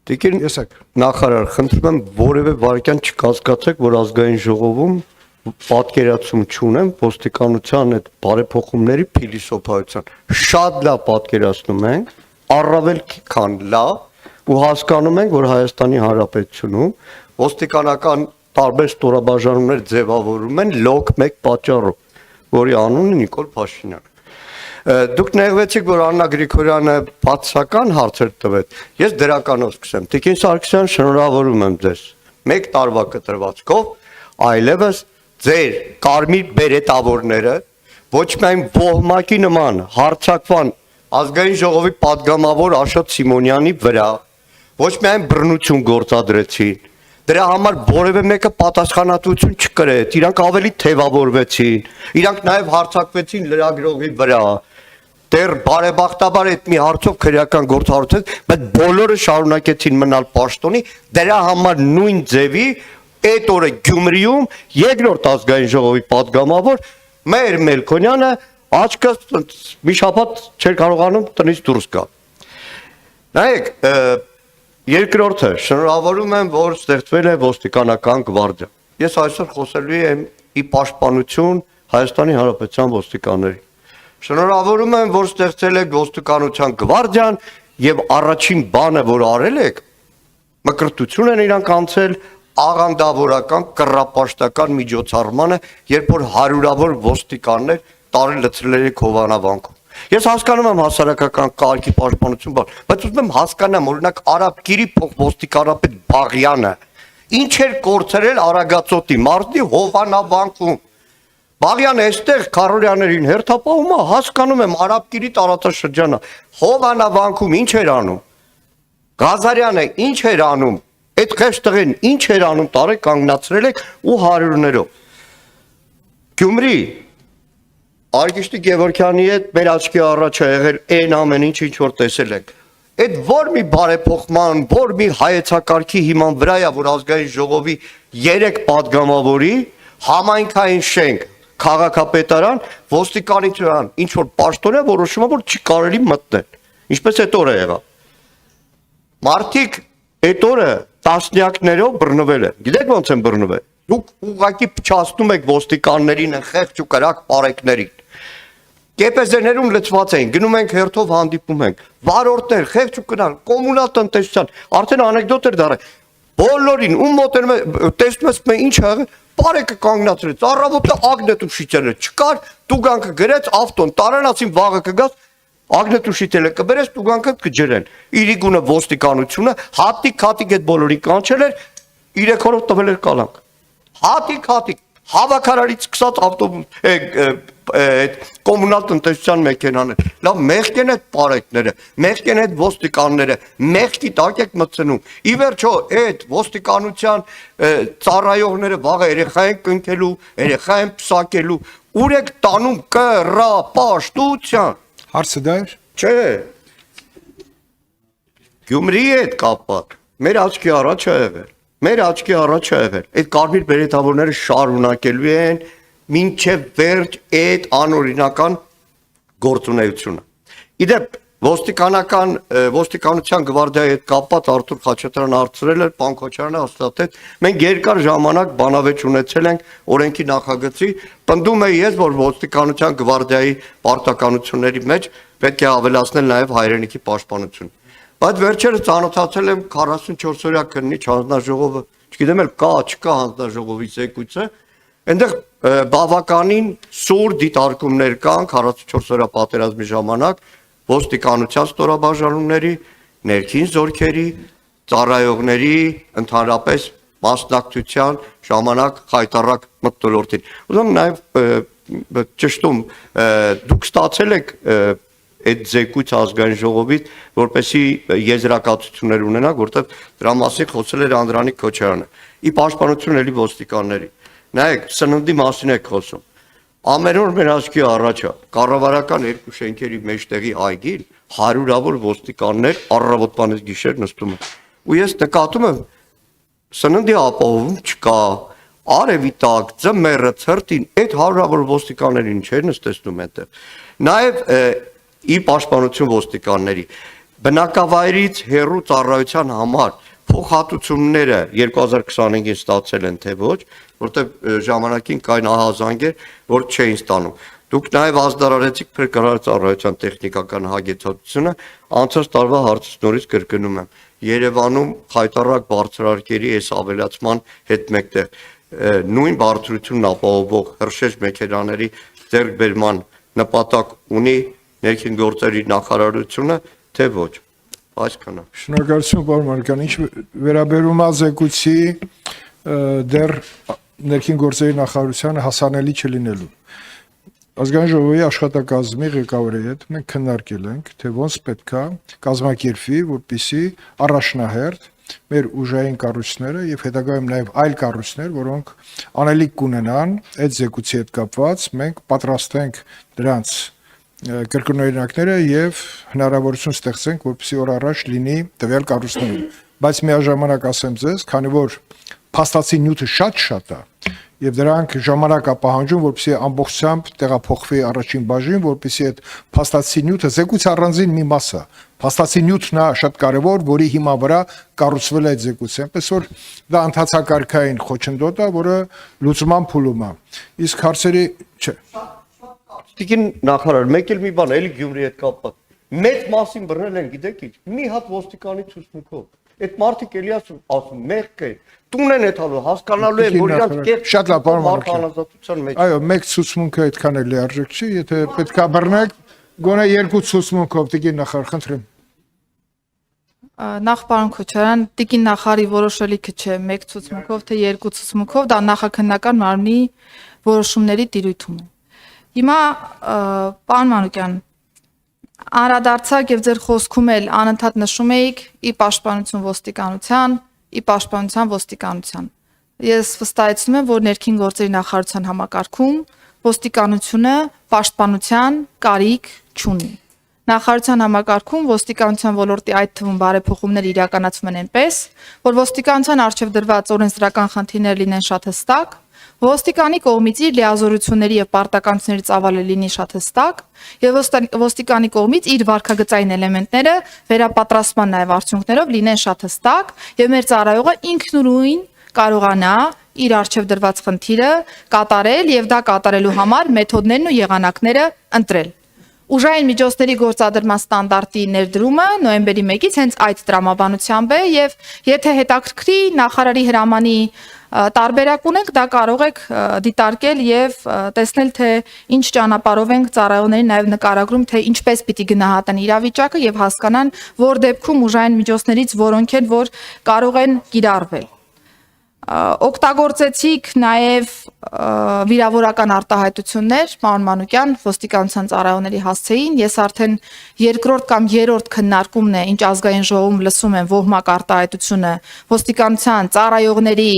Տիկին Եսեք։ նախարար, խնդրում եմ որևէ վարքյան չկասկածեք, որ ազգային ժողովում պատկերացում չունեմ ոստիկանության այդ բարեփոխումների փիլիսոփայության։ Շատ լավ պատկերացնում ենք, առավել քան լավ, ու հասկանում ենք, որ Հայաստանի Հանրապետությունում ոստիկանական տարբեր ստորաբաժանումներ ձևավորում են լոկ մեկ պատճառով, որի անունը Նիկոլ Փաշինյանն է։ Դուք նեղվեցիք, որ Աննա Գրիգորյանը բացական հարցեր տվեց։ Ես դրականով սկսեմ։ Տիկին Սարգսյան, շնորհավորում եմ ձեզ։ Մեկ տարվա կտրվածքով այլևս ձեր կարմիր բերետավորները ոչ միայն ոհմակի նման հարցակվան ազգային ժողովի падգամավոր Աշոտ Սիմոնյանի վրա, ոչ միայն բռնություն գործադրեցին, դրա համար որևէ մեկը պատասխանատվություն չկրեց, իրանք ավելի թևավորվեցին, իրանք նաև հարցակվեցին լրագրողի վրա։ Դեռ բարեբախտաբար այդ մի հարցով քրեական գործառույթ, բայց բոլորը շարունակեցին մնալ պաշտոնի, դրա համար նույն ձևի այդ օրը Գյումրիում երկրորդ ազգային ժողովի падգամավոր Մհեր Մելքոնյանը աչքը մի շաբաթ չէր կարողանում տնից դուրս գալ։ Նայեք, երկրորդը, շնորհավորում եմ, որ ստեղծվել է ոստիկանական գվարդիա։ Ես այսօր խոսելու եմ ի պաշտպանություն Հայաստանի Հանրապետության ոստիկանների։ Շնորհավորում եմ, որ ստեղծել եք ոստիկանության գվարդիան եւ առաջին բանը, որ արել եք, մկրտություն են իրանք անցել աղանդավորական կռապաշտական միջոցառմանը, երբ որ հարյուրավոր ոստիկաններ տարի լցրել եք Հովանավանքում։ Ես հասկանում եմ հասարակական կարգի պաշտպանություն, բայց ուզում եմ հասկանամ, օրինակ Արաբկիրի փոխոստիկանապետ Բաղյանը ինչ էր կորցրել Արագածոտի մարտի Հովանավանքում։ Բաղյանը այստեղ Քարորյաներին հերթապահում է, հասկանում եմ Արաբկիրի տարածաշրջանը, Հովանավանքում ինչ էր անում։ Ղազարյանը ինչ էր անում, այդ խեղճ տղեն ինչ էր անում, տարի կանգնացրել եք ու հարյուրներով։ Գյումրի Արգիշտի Գևորգյանի հետ մեր աչքի առաջ է եղել այն ամեն ինչ, ինչ որ տեսել ենք։ Այդ որ մի բարեփոխման, որ մի հայեցակարգի հիման վրա է, որ ազգային ժողովի 3 падգամավորի համայնքային շենք, քաղաքապետարան, ոստիկանության, ինչ որ պաշտոն է որոշում, որ չի կարելի մտնել։ Ինչպես այդ օրը եղավ։ Մարդիկ այդ օրը տասնյակներով բռնվել են։ Գիտեք ոնց են բռնվել։ Դուք ուղղակի փչացնում եք ոստիկաններին, խեղճ ու կրակ պարեկներին։ Կեպեզեներում լծված էին, գնում ենք հերթով հանդիպում ենք, վարորդներ, խեղճ ու կրակ, կոմունալ տնտեսության, արդեն անեկդոտ էր դառել։ Բոլորին ում մոտենում է, տեսնում ես մե ինչ ա եղել, պարեկը կանգնացրեց, առավոտը ագնետուշիցելը չկար, տուգանքը գրեց ավտոն, տարանացին վաղը կգաց, ագնետուշիցելը կբերես, տուգանքը կջրեն։ Իրիկունը ոստիկանությունը հատիկ այդ բոլորին կանչել էր, 3 օրով տվել էր կալանք։ Հատիկ հավաքարարից սկսած ավտոբուս կոմունալ տնտեսության մեքենաներ, լավ մեղք են այդ պարեկները, մեղք են այդ ոստիկանները, մեղքի տակ եք մտցնում, ի վերջո այդ ոստիկանության ծառայողները վաղը երեխա են կնքելու, երեխա են պսակելու, ուր եք տանում կռապաշտության։ Հարցը դա էր։ Չէ, Գյումրիի հետ կապված, մեր աչքի առաջ է եղել։ Մեր աչքի առաջ է եղել, այդ կարմիր բերետավորները շարունակելու են մինչև վերջ այդ անօրինական գործունեությունը։ Իդեպ ոստիկանության գվարդիայի հետ կապված Արթուր Խաչատրյանը հարցրել էր, պարոն Քոչարյանը հաստատեց, մենք երկար ժամանակ բանավեճ ունեցել ենք օրենքի նախագծի, պնդում եմ ես, որ ոստիկանության գվարդիայի պարտականությունների մեջ պետք է ավելացնել նաև հայրենիքի պաշտպանություն։ Բայց վերջերս ծանոթացել եմ 44 օրյա քննիչ հանձնաժողովը, չգիտեմ էլ կա, չկա հանձնաժողովի զեկույցը, այնտեղ բավականին սուր դիտարկումներ կան 44 օրյա պատերազմի ժամանակ ոստիկանության ստորաբաժանումների, ներքին զորքերի, ծառայողների, ընդհանրապես մասնակցության ժամանակ խայտառակ մթնոլորտին։ Ուզում նաև ճշտում, դուք ստացել եք այդ զեկույց ազգային ժողովից, որպեսի եզրակացություններ ունենաք, որտեղ դրա մասին խոսել էր Անդրանիկ Քոչարյանը։ Ի պաշտպանություն էլի ոստիկանների։ Նայեք, սննդի մասին եք խոսում։ Ամեն օր մեր աչքի առաջ է կառավարական 2 շենքերի մեջտեղի այգին հարյուրավոր ոստիկաններ առավոտվանից գիշեր նստում են։ Ու ես նկատում եմ սննդի ապահովում չկա։ Արևի տակ, ձմեռը, ցրտին այդ հարյուրավոր ոստիկաններին չէ նստեցնում այնտեղ։ Նաև ի պաշտպանություն ոստիկանների Բնակավայրից հեռու ծառայության համար փոխհատուցումները 2025-ին ստացել են թե ոչ, որտեղ ժամանակին կային ահազանգեր, որ չէին ստանում։ Դուք նաև ազդարարեցիք փրկարար ծառայության տեխնիկական հագեցածությունը, անցած տարվա հարցից նորից կրկնում եմ։ Երևանում խայտառակ բարձրարկերի այս ավելացման հետ մեկտեղ նույն բարձրությունն ապահովող հրշեջ մեքենաների ձեռքբերման նպատակ ունի ներքին գործերի նախարարությունը, թե ոչ։ Այսքանը։ Շնորհակալություն, պարոն Մարուկյան, ինչ վերաբերում է զեկույցի դեռ ներքին գործերի նախարարությանը հասանելի չլինելու։ Ազգային ժողովի աշխատակազմի ղեկավարի հետ մենք քննարկել ենք, թե ոնց պետք է կազմակերպվի, որպեսզի առաջնահերթ մեր ուժային կառույցները եւ հետագայում նաեւ այլ կառույցներ, որոնք անելիք կունենան այդ զեկույցի հետ կապված, մենք պատրաստենք դրանց կրկնօրինակները եւ հնարավորություն ստեղծենք, որպեսզի օր առաջ լինի տվյալ կառույցներում։ Բայց միաժամանակ ասեմ ձեզ, քանի որ փաստացի նյութը շատ է եւ դրանք ժամանակ է պահանջում, որպեսզի ամբողջությամբ տեղափոխվի առաջին բաժին, որպեսզի այդ փաստացի նյութը զեկույցի առանձին մի մաս է։ Փաստացի նյութն է շատ կարեւոր, որի հիմա վրա կառուցվել է այդ զեկույցը։ Այնպես որ դա ընթացակարգային խոչընդոտ է, որը լուծման փուլում է։ Իսկ հարցերի չէ։ Տիկին նախարար, մեկ էլ մի բան, էլի Գյումրի հետ կապված։ Մեծ մասին բռնել են, գիտեք ինչ, մի հատ ոստիկանի ցուցմունքով։ Այդ մարդիկ էլի ասում, մեղք է։ Տուն են էթալու, հասկանալու են, որ իրանք կերպ շատ լավ, պարոն Մարուկյան։ մեջ։ Այո, մեկ ցուցմունքը այդքան էլ լիարժեք չի, եթե պետքա բռնեք, գոնե երկու ցուցմունքով, տիկին նախարար, խնդրեմ։ Նախ պարոն Քոչարյան, տիկին նախարարի որոշելիքը չէ, մեկ ցուցմունքով թե երկու ցուցմունքով, դա նախաքննական մարմնի որոշումների տիրույթում է։ Հիմա պարոն Մանուկյան, անդրադարձակ եւ ձեր խոսքում էլ անընդհատ նշում էիք ի պաշտպանություն ոստիկանության, ի պաշտպանության ոստիկանության։ Ես վստահեցնում եմ, որ ներքին գործերի նախարարության համակարգում ոստիկանությունը պաշտպանության կարիք չունի։ Նախարարության համակարգում ոստիկանության ոլորտի այդ թվում բարեփոխումներ իրականացվում են այնպես, որ ոստիկանության արժեվ դրված օրենսդրական խնդիրներ լինեն շատ հստակ, ոստիկանի կողմից իր լիազորությունների եւ պարտականությունների ծավալը լինի շատ հստակ, եւ ոստիկանի կողմից իր վարքագծային էլեմենտները վերապատրաստման նաեւ արդյունքներով լինեն շատ հստակ, եւ մեր ծառայողը ինքնուրույն կարողանա իր արժեվ դրված խնդիրը կատարել եւ դա կատարելու համար մեթոդներն ու եղանակները ընտրել։ Ուժային միջոցների գործադրման ստանդարտի ներդրումը նոյեմբերի 1-ից հենց այդ տրամաբանությամբ է եւ եթե հետաքրքրի նախարարի հրամանի տարբերակ ունենք, դա կարող եք դիտարկել եւ տեսնել, թե ինչ ճանապարհով ենք ծառայողներին նաեւ նկարագրում, թե ինչպես պիտի գնահատեն իրավիճակը եւ հասկանան, որ դեպքում ուժային միջոցներից որոնք են, որ կարող են կիրառվել։ Օգտագործեցիք նաև վիրավորական արտահայտություններ, պարոն Մանուկյան, ոստիկանության ծառայողների հասցեին, ես արդեն երկրորդ կամ երրորդ քննարկումն է, ինչ ազգային ժողովում լսում եմ ոհմակ արտահայտությունը ոստիկանության ծառայողների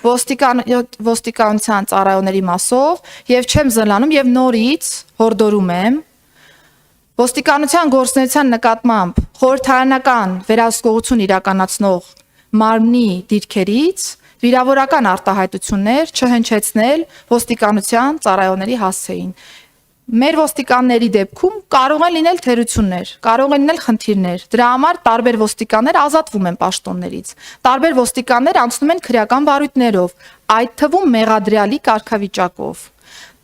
ոստիկանության ծառայողների մասով եւ չեմ զլանում եւ նորից հորդորում եմ ոստիկանության գործունեության նկատմամբ խորհրդարանական վերահսկողություն իրականացնող մարմնի դիրքերից վիրավորական արտահայտություններ չհնչեցնել ոստիկանության ծառայողների հասցեին։ Մեր ոստիկանների դեպքում կարող են լինել թերություններ, կարող են լինել խնդիրներ։ Դրա համար տարբեր ոստիկաններ ազատվում են պաշտոններից։ Տարբեր ոստիկաններ անցնում են քրեական վարույթներով, այդ թվում մեղադրյալի կարգավիճակով։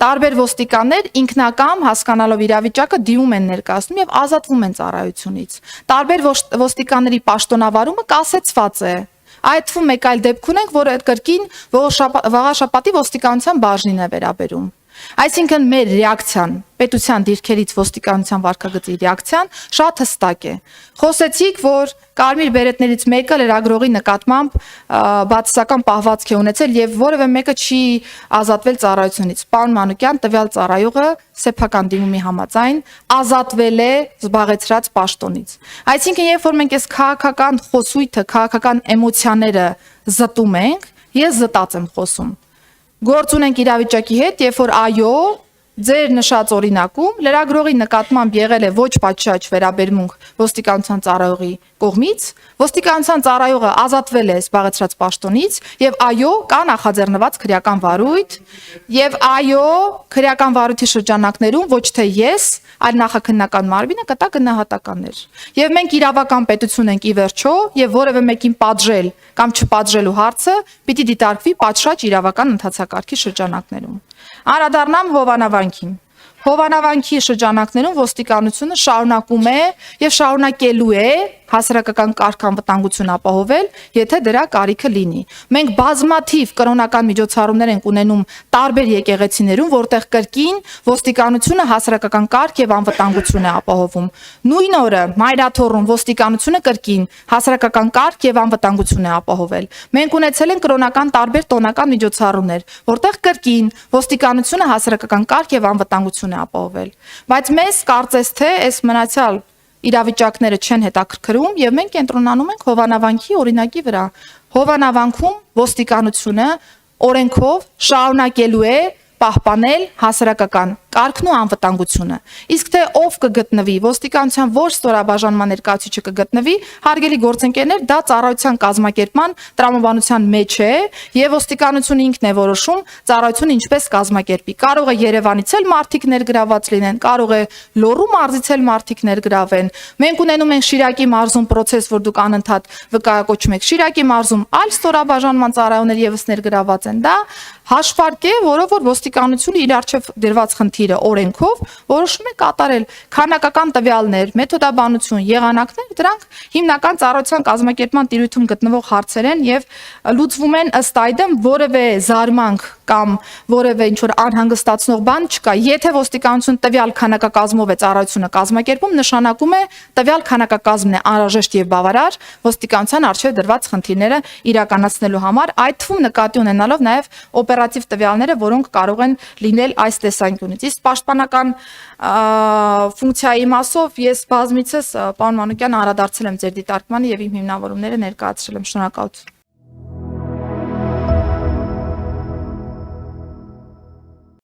Տարբեր ոստիկաններ ինքնակամ հասկանալով իրավիճակը դիմում են ներկայացնում եւ ազատվում են ծառայությունից։ Տարբեր ոստիկանների պաշտոնավարումը կասեցված է։ Այդ թվում մեկ այլ դեպք ունենք, որ այդ կրկին վաղաշապատի ոստիկանության բաժնին է վերաբերում։ Այսինքն մեր ռեակցիան, պետության դիրքերից ոստիկանության վարքագծի ռեակցիան շատ հստակ է։ Խոսեցիք, որ կարմիր բերետներից մեկը լրագրողի նկատմամբ բացասական պահվածք է ունեցել եւ որևէ մեկը չի ազատվել ծառայությունից։ Պարոն Մանուկյան, տվյալ ծառայողը սեփական դիմումի համաձայն ազատվել է զբաղեցրած պաշտոնից։ Այսինքն, երբ որ մենք այս քաղաքական խոսույթը, քաղաքական էմոցիաները զտում ենք, ես զտած եմ խոսում։ Գործ ունենք իրավիճակի հետ, երբ որ այո, ձեր նշած օրինակում լրագրողի նկատմամբ եղել է ոչ պատշաճ վերաբերմունք ոստիկանության ծառայողի կողմից, ոստիկանության ծառայողը ազատվել է զբաղեցրած պաշտոնից եւ այո, կա նախաձեռնված քրեական վարույթ եւ այո, քրեական վարույթի շրջանակներում ոչ թե ես, այլ նախաքննական մարմինը կտա գնահատականներ։ Եվ մենք իրավական պետություն ենք ի վերջո եւ որևէ մեկին պատժել կամ չպատժելու հարցը պիտի դիտարկվի պատշաճ իրավական ընթացակարգի շրջանակներում։ Անդրադառնամ Հովանավանքին։ Հովանավանքի շրջանակներում ոստիկանությունը շարունակում է եւ շարունակելու է հասարակական կարգ անվտանգություն ապահովել, եթե դրա կարիքը լինի։ Մենք բազմաթիվ կրոնական միջոցառումներ ենք ունենում տարբեր եկեղեցիներում, որտեղ կրկին ոստիկանությունը հասարակական կարգ եւ անվտանգություն է ապահովում։ Նույն օրը Մայրաթոռում ոստիկանությունը կրկին հասարակական կարգ եւ անվտանգություն է ապահովել։ Մենք ունեցել ենք կրոնական տարբեր տոնական միջոցառումներ, որտեղ կրկին ոստիկանությունը հասարակական կարգ եւ անվտանգություն է ապահովել։ Բայց մեզ կարծես թե այս մնացյալ իրավիճակները չեն հետաքրքրում եւ մենք կենտրոնանում ենք Հովանավանքի օրինակի վրա։ Հովանավանքում ոստիկանությունը օրենքով շարունակելու է պահպանել հասարակական կարգն ու անվտանգությունը։ Իսկ թե ով կգտնվի, ոստիկանության ոչ ստորաբաժանման ներկայացուցիչը կգտնվի, հարգելի գործընկերներ, դա ծառայության կազմակերպման տրամաբանության մեջ է եւ ոստիկանությունը ինքն է որոշում ծառայությունը ինչպես կազմակերպի։ Կարող է Երևանից էլ մարդիկ ներգրաված լինեն, կարող է Լոռու մարզից էլ մարդիկ ներգրավեն։ Մենք ունենում ենք Շիրակի մարզում process, որ դուք անընդհատ վկայակոչում եք։ Շիրակի մարզում այլ ստորաբաժանման ծառայողներ եւս ներգրաված են։ Դա հաշվարկ է, որով որ ոստիկանությունը իր արժեվ դրված խնդիրը օրենքով որոշում է կատարել քանակական տվյալներ, մեթոդաբանություն, եղանակներ, դրանք հիմնական ծառայության կազմակերպման տիրույթում գտնվող հարցեր են եւ լուծվում են ըստ այդմ որևէ զարմանք կամ որևէ ինչ որ անհանգստացնող բան չկա։ Եթե ոստիկանություն տվյալ քանակակազմով է ծառայությունը կազմակերպում, նշանակում է տվյալ քանակակազմն է անհրաժեշտ եւ բավարար ոստիկանության արժեվ դրված խնդիրները իրականացնելու համար, այդ թվում նկատի ունենալով նաեւ օպերատիվ տվյալները, որոնք կարող են լինել այս տեսանկյունից։ Իսկ պաշտպանական ֆունկցիայի մասով ես բազմիցս պարոն Մանուկյան անդրադարձել եմ ձեր դիտարկմանը եւ իմ հիմնավորումները ներկայացրել եմ։ Շնորհակալություն։